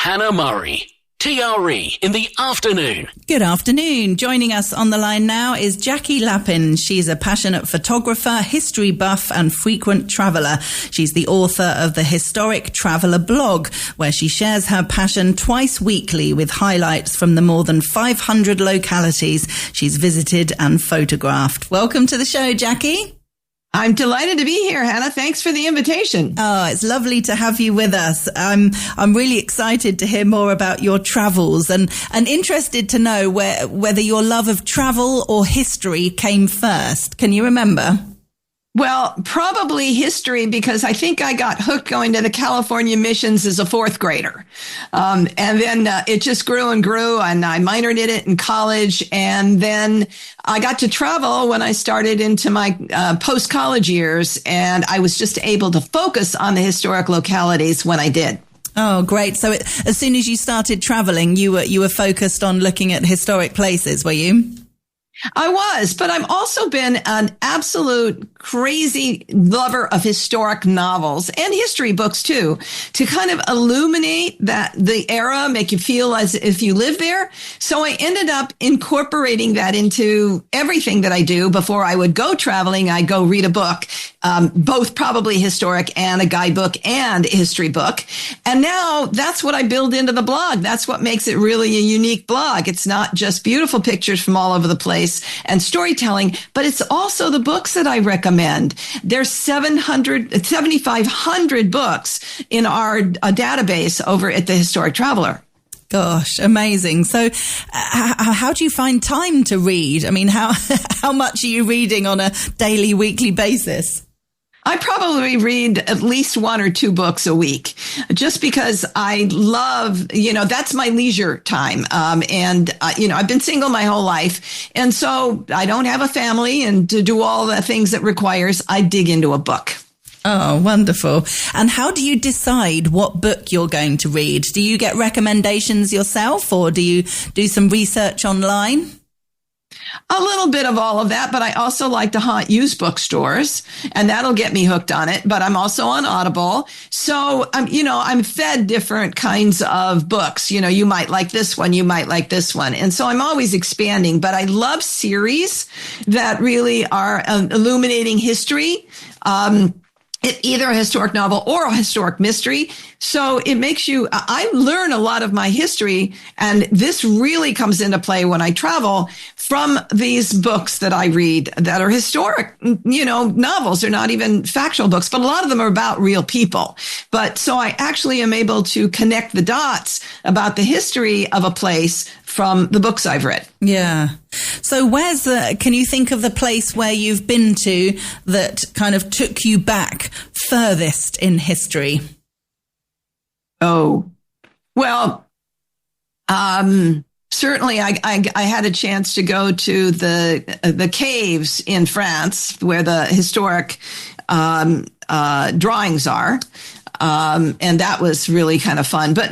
Hannah Murray. TRE in the afternoon. Good afternoon. Joining us on the line now is Jackie Lapin. She's a passionate photographer, history buff and frequent traveller. She's the author of the Historic Traveller blog, where she shares her passion twice weekly with highlights from the more than 500 localities she's visited and photographed. Welcome to the show, Jackie. I'm delighted to be here, Hannah. Thanks for the invitation. Oh, it's lovely to have you with us. I'm really excited to hear more about your travels and interested to know whether your love of travel or history came first. Can you remember? Well, probably history, because I think I got hooked going to the California missions as a fourth grader. And then it just grew and grew, and I minored in it in college. And then I got to travel when I started into my post-college years, and I was just able to focus on the historic localities when I did. Oh, great. So as soon as you started traveling, you were focused on looking at historic places, were you? I was, but I've also been an absolute crazy lover of historic novels and history books too, to kind of illuminate the era, make you feel as if you live there. So I ended up incorporating that into everything that I do. Before I would go traveling, I'd go read a book, both probably historic and a guidebook and a history book. And now that's what I build into the blog. That's what makes it really a unique blog. It's not just beautiful pictures from all over the place and storytelling, but it's also the books that I recommend. There's 7,500 books in our database over at the Historic Traveler. Gosh, amazing. So how do you find time to read? I mean, how much are you reading on a daily, weekly basis? I probably read at least one or two books a week, just because I love, that's my leisure time. I've been single my whole life. And so I don't have a family, and to do all the things that requires, I dig into a book. Oh, wonderful. And how do you decide what book you're going to read? Do you get recommendations yourself, or do you do some research online? A little bit of all of that, but I also like to haunt used bookstores, and that'll get me hooked on it. But I'm also on Audible. So, I'm fed different kinds of books. You might like this one, you might like this one. And so I'm always expanding, but I love series that really are illuminating history. Either a historic novel or a historic mystery. So it makes I learn a lot of my history, and this really comes into play when I travel, from these books that I read that are historic, novels. They're not even factual books, but a lot of them are about real people. But so I actually am able to connect the dots about the history of a place from the books I've read. Yeah. So can you think of the place where you've been to that kind of took you back furthest in history? Oh, well, certainly I had a chance to go to the caves in France, where the historic drawings are. And that was really kind of fun. But,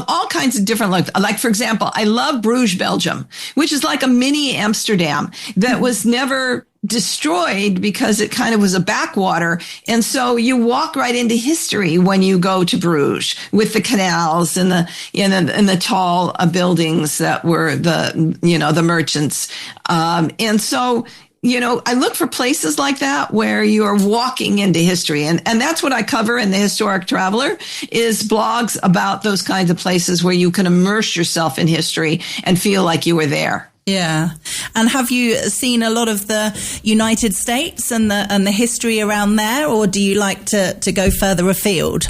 all kinds of different, like, for example, I love Bruges, Belgium, which is like a mini Amsterdam that was never destroyed because it kind of was a backwater. And so you walk right into history when you go to Bruges, with the canals and the tall buildings that were the merchants. And so, I look for places like that where you are walking into history. And that's what I cover in the Historic Traveler, is blogs about those kinds of places where you can immerse yourself in history and feel like you were there. Yeah. And have you seen a lot of the United States and the history around there, or do you like to go further afield?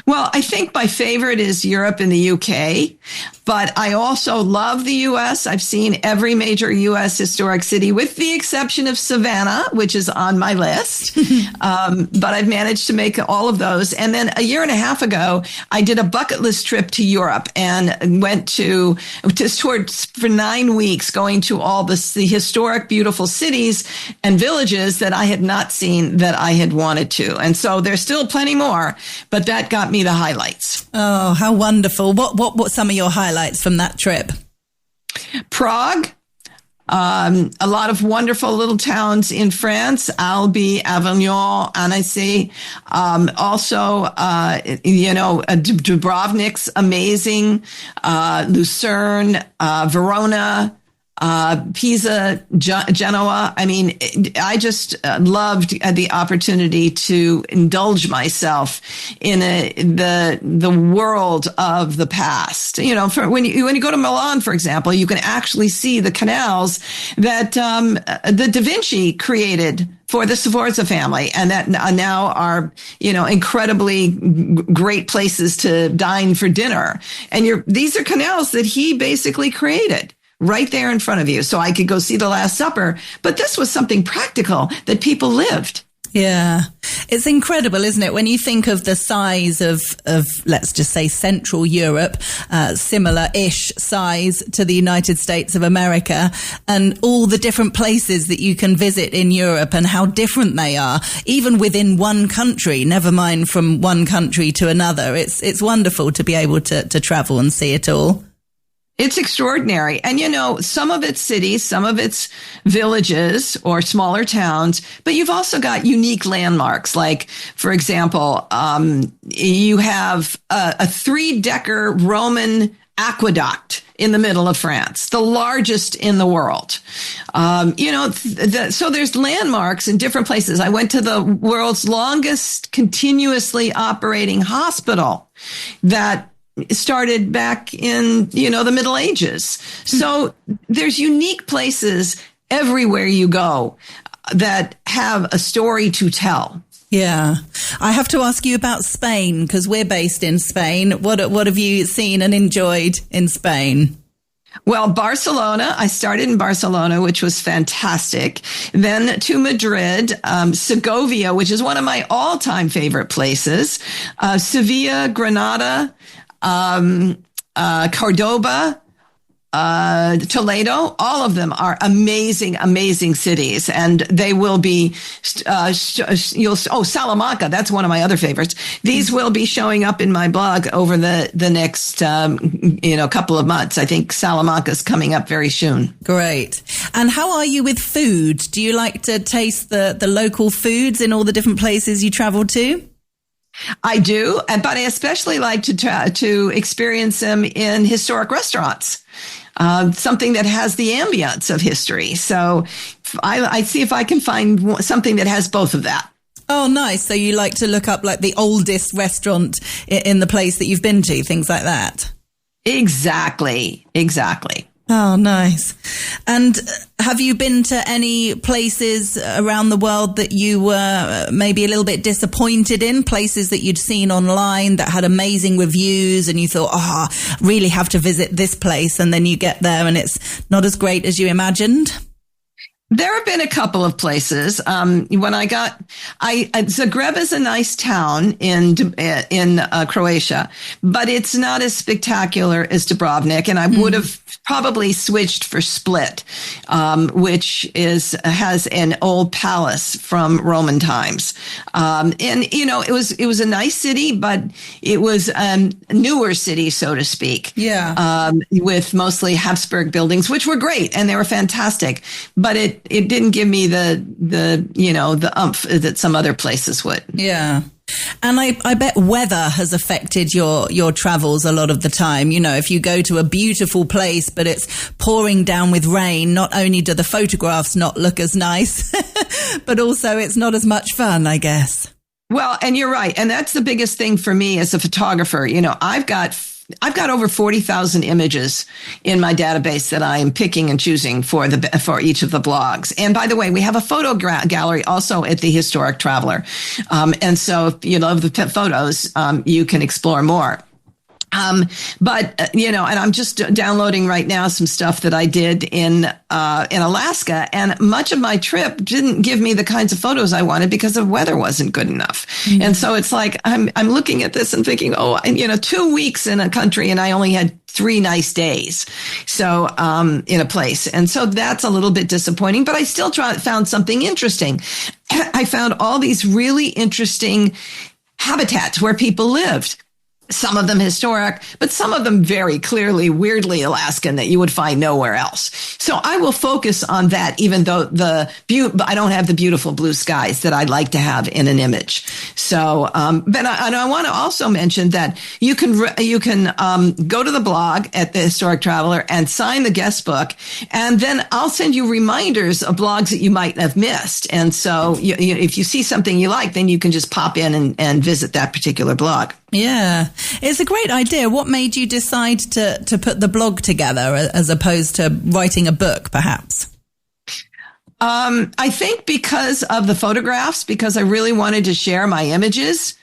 Well, I think my favorite is Europe and the UK, but I also love the US. I've seen every major US historic city, with the exception of Savannah, which is on my list. But I've managed to make all of those. And then a year and a half ago, I did a bucket list trip to Europe and went for 9 weeks, going to all the historic, beautiful cities and villages that I had not seen, that I had wanted to. And so there's still plenty more, but that got me the highlights. Oh, how wonderful. What some of your highlights from that trip? Prague, A lot of wonderful little towns in France, Albi, Avignon, Annecy. Dubrovnik's amazing, Lucerne, Verona, Pisa, Genoa. I mean, I just loved the opportunity to indulge myself in the world of the past. For when you go to Milan, for example, you can actually see the canals that the Da Vinci created for the Sforza family, and that now are, incredibly great places to dine for dinner. And these are canals that he basically created right there in front of you. So I could go see the Last Supper, but this was something practical that people lived. Yeah. It's incredible, isn't it? When you think of the size of let's just say Central Europe, similar-ish size to the United States of America, and all the different places that you can visit in Europe and how different they are, even within one country, never mind from one country to another. It's wonderful to be able to travel and see it all. It's extraordinary. And, some of it's cities, some of it's villages or smaller towns, but you've also got unique landmarks. Like, for example, you have a 3-decker Roman aqueduct in the middle of France, the largest in the world. So there's landmarks in different places. I went to the world's longest continuously operating hospital that started back in, the Middle Ages. So there's unique places everywhere you go that have a story to tell. Yeah. I have to ask you about Spain, because we're based in Spain. What have you seen and enjoyed in Spain? Well, Barcelona, I started in Barcelona, which was fantastic. Then to Madrid, Segovia, which is one of my all-time favorite places, Sevilla, Granada, Cordoba, Toledo, all of them are amazing, amazing cities. And they will be, Salamanca, that's one of my other favorites. These will be showing up in my blog over the next, couple of months. I think Salamanca is coming up very soon. Great. And how are you with food? Do you like to taste the local foods in all the different places you travel to? I do, but I especially like to experience them in historic restaurants, something that has the ambience of history. So I see if I can find something that has both of that. Oh, nice. So you like to look up like the oldest restaurant in the place that you've been to, things like that? Exactly. Oh, nice. And have you been to any places around the world that you were maybe a little bit disappointed in, places that you'd seen online that had amazing reviews and you thought, really have to visit this place, and then you get there and it's not as great as you imagined? There have been a couple of places. Zagreb is a nice town in Croatia, but it's not as spectacular as Dubrovnik. And I would have probably switched for Split, which has an old palace from Roman times. It was a nice city, but it was a newer city, so to speak. Yeah. With mostly Habsburg buildings, which were great and they were fantastic, but it didn't give me the umph that some other places would. Yeah. And I bet weather has affected your travels a lot of the time. If you go to a beautiful place, but it's pouring down with rain, not only do the photographs not look as nice, but also it's not as much fun, I guess. Well, and you're right. And that's the biggest thing for me as a photographer. I've got over 40,000 images in my database that I am picking and choosing for each of the blogs. And by the way, we have a photo gallery also at the Historic Traveler. And so if you love the photos, you can explore more. And I'm just downloading right now some stuff that I did in Alaska, and much of my trip didn't give me the kinds of photos I wanted because the weather wasn't good enough. Mm-hmm. And so it's like, I'm looking at this and thinking, 2 weeks in a country and I only had 3 nice days. So, in a place. And so that's a little bit disappointing, but I still found something interesting. I found all these really interesting habitats where people lived. Some of them historic, but some of them very clearly, weirdly Alaskan that you would find nowhere else. So I will focus on that, even though I don't have the beautiful blue skies that I'd like to have in an image. So, but I want to also mention that you can go to the blog at the Historic Traveler and sign the guest book, and then I'll send you reminders of blogs that you might have missed. And so, if you see something you like, then you can just pop in and visit that particular blog. Yeah, it's a great idea. What made you decide to put the blog together as opposed to writing a book, perhaps? I think because of the photographs, because I really wanted to share my images.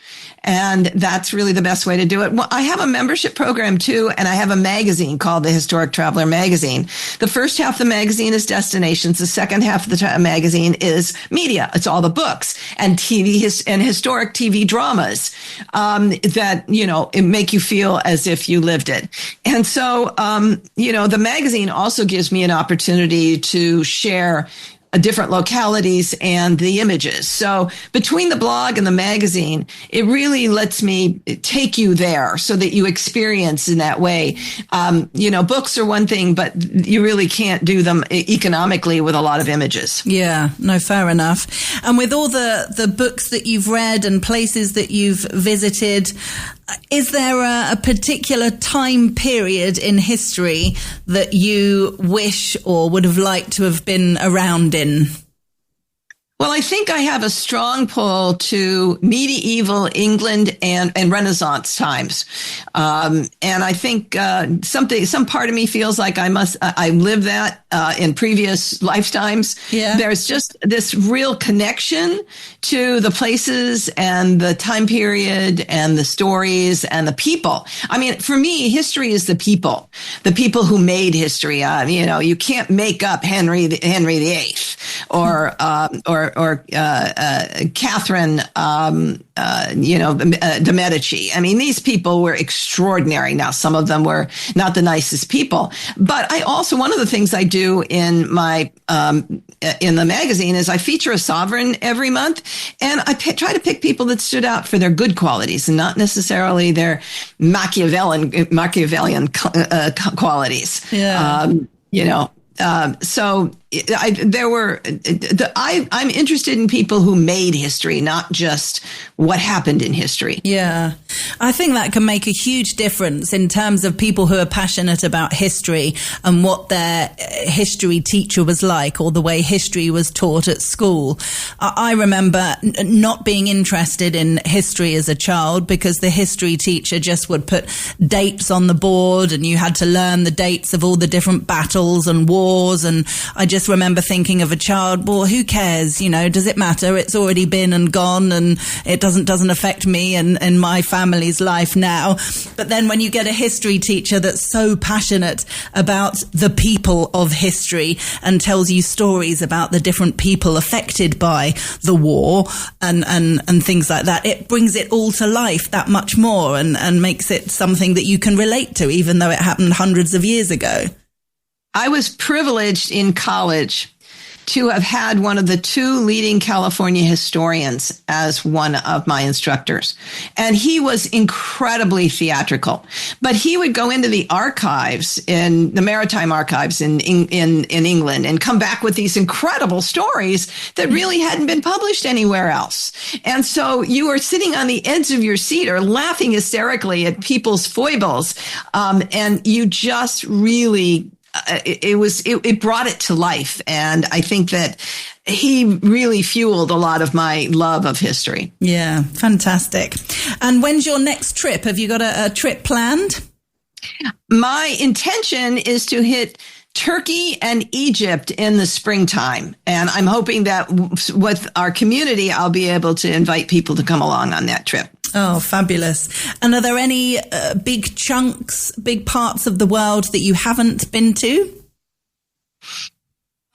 And that's really the best way to do it. Well, I have a membership program too, and I have a magazine called the Historic Traveler Magazine. The first half of the magazine is destinations. The second half of the magazine is media. It's all the books and TV and historic TV dramas that, it make you feel as if you lived it. And so, the magazine also gives me an opportunity to share different localities and the images. So between the blog and the magazine, it really lets me take you there so that you experience in that way. Books are one thing, but you really can't do them economically with a lot of images. Yeah, no, fair enough. And with all the books that you've read and places that you've visited, is there a particular time period in history that you wish or would have liked to have been around in? Well, I think I have a strong pull to medieval England and Renaissance times. And I think some part of me feels like I lived that in previous lifetimes. Yeah. There's just this real connection to the places and the time period and the stories and the people. I mean, for me, history is the people who made history. You can't make up Henry VIII or Catherine, de Medici. I mean, these people were extraordinary. Now, some of them were not the nicest people, but one of the things I do in my, in the magazine is I feature a sovereign every month, and I try to pick people that stood out for their good qualities and not necessarily their Machiavellian qualities. Yeah. So I'm interested in people who made history, not just what happened in history. Yeah. I think that can make a huge difference in terms of people who are passionate about history and what their history teacher was like, or the way history was taught at school. I remember not being interested in history as a child because the history teacher just would put dates on the board and you had to learn the dates of all the different battles and wars. And I just remember thinking of a child, well, who cares? Does it matter? It's already been and gone, and it doesn't affect me and my family's life now. But then when you get a history teacher that's so passionate about the people of history and tells you stories about the different people affected by the war and things like that, it brings it all to life that much more and makes it something that you can relate to, even though it happened hundreds of years ago. I was privileged in college to have had one of the two leading California historians as one of my instructors. And he was incredibly theatrical. But he would go into the archives, in the maritime archives in England, and come back with these incredible stories that really hadn't been published anywhere else. And so you were sitting on the edge of your seat or laughing hysterically at people's foibles. And you just really... It brought it to life. And I think that he really fueled a lot of my love of history. Yeah, fantastic. And when's your next trip? Have you got a trip planned? My intention is to hit Turkey and Egypt in the springtime. And I'm hoping that with our community, I'll be able to invite people to come along on that trip. Oh, fabulous. And are there any big chunks, big parts of the world that you haven't been to?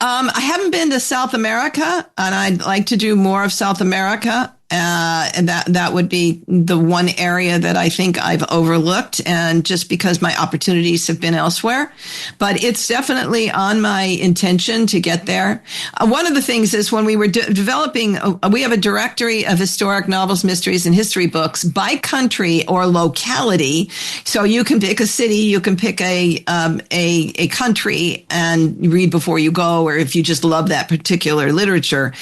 I haven't been to South America, and I'd like to do more of South America. And that would be the one area that I think I've overlooked, and just because my opportunities have been elsewhere. But it's definitely on my intention to get there. One of the things is when we were developing, we have a directory of historic novels, mysteries, and history books by country or locality. So you can pick a city, you can pick a country and read before you go, or if you just love that particular literature.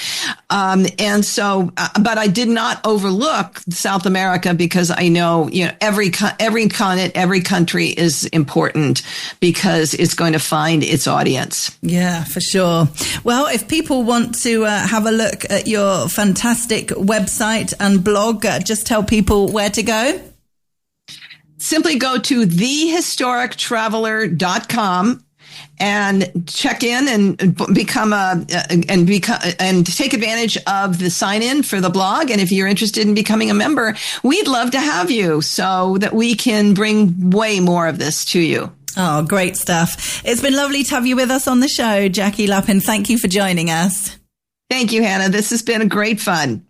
And so, but I did not overlook South America, because I know, every continent, every country is important because it's going to find its audience. Yeah, for sure. Well, if people want to have a look at your fantastic website and blog, just tell people where to go. Simply go to thehistorictraveler.com and check in and become and take advantage of the sign in for the blog. And if you're interested in becoming a member, we'd love to have you so that we can bring way more of this to you. Oh, great stuff. It's been lovely to have you with us on the show, Jackie Lapin. Thank you for joining us. Thank you, Hannah. This has been great fun.